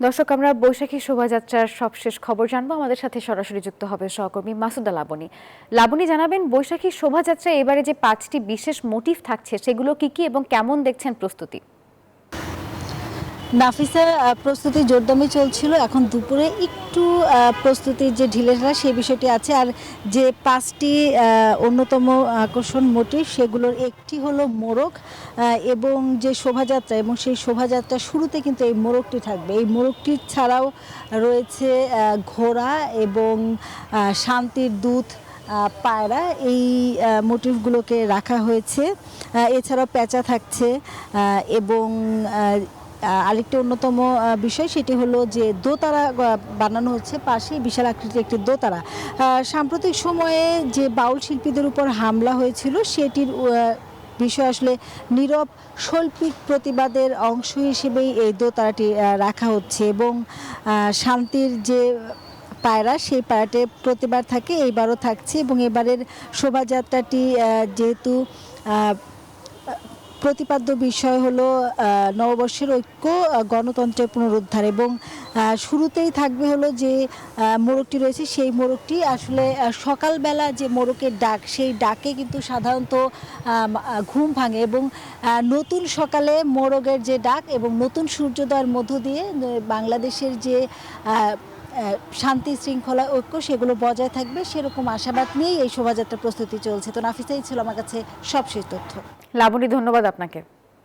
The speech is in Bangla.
দর্শক, আমরা বৈশাখী শোভাযাত্রার সবশেষ খবর জানবো। আমাদের সাথে সরাসরি যুক্ত হবে সহকর্মী মাসুদা লাবণী। লাবণী, জানাবেন বৈশাখী শোভাযাত্রায় এবারে যে 5টি বিশেষ মোটিভ থাকছে সেগুলো কি কি এবং কেমন দেখছেন প্রস্তুতি? নাফিসা, প্রস্তুতি জোরদারই চলছিল। এখন দুপুরে একটু প্রস্তুতির যে ঢিলেঢালা সেই বিষয়টি আছে। আর যে 5টি অন্যতম আকর্ষণ মোটিভ সেগুলোর একটি হলো মোরগ এবং যে শোভাযাত্রা, এবং সেই শোভাযাত্রার শুরুতে কিন্তু এই মোরগটি থাকবে। এই মোরগটি ছাড়াও রয়েছে ঘোড়া এবং শান্তির দূত পায়রা, এই মোটিভগুলোকে রাখা হয়েছে। এছাড়াও পেঁচা থাকছে এবং আরেকটি অন্যতম বিষয় সেটি হলো যে দোতারা বানানো হচ্ছে, পাশেই বিশাল আকৃতির একটি দোতারা। সাম্প্রতিক সময়ে যে বাউল শিল্পীদের উপর হামলা হয়েছিল সেটির বিষয় আসলে নীরব শৈল্পিক প্রতিবাদের অংশ হিসেবেই এই দোতারাটি রাখা হচ্ছে। এবং শান্তির যে পায়রা, সেই পায়রাটি প্রতিবার থাকে, এইবারও থাকছে। এবং এবারের শোভাযাত্রাটি যেহেতু প্রতিপাদ্য বিষয় হলো নববর্ষের ঐক্য, গণতন্ত্রের পুনরুদ্ধার, এবং শুরুতেই থাকবে হলো যে মোরগটি রয়েছে, সেই মোরগটি আসলে সকালবেলা যে মোরগের ডাক, সেই ডাকে কিন্তু সাধারণত ঘুম ভাঙে। এবং নতুন সকালে মোরগের যে ডাক এবং নতুন সূর্যোদয়ের মধ্য দিয়ে বাংলাদেশের যে শান্তি, শৃঙ্খলা, ঐক্য সেগুলো বজায় থাকবে, সেরকম আশাবাদ নিয়েই এই শোভাযাত্রার প্রস্তুতি চলছে। তো নাফিসাই ছিল আমার কাছে সবশেষ তথ্য। লাবণী, ধন্যবাদ আপনাকে।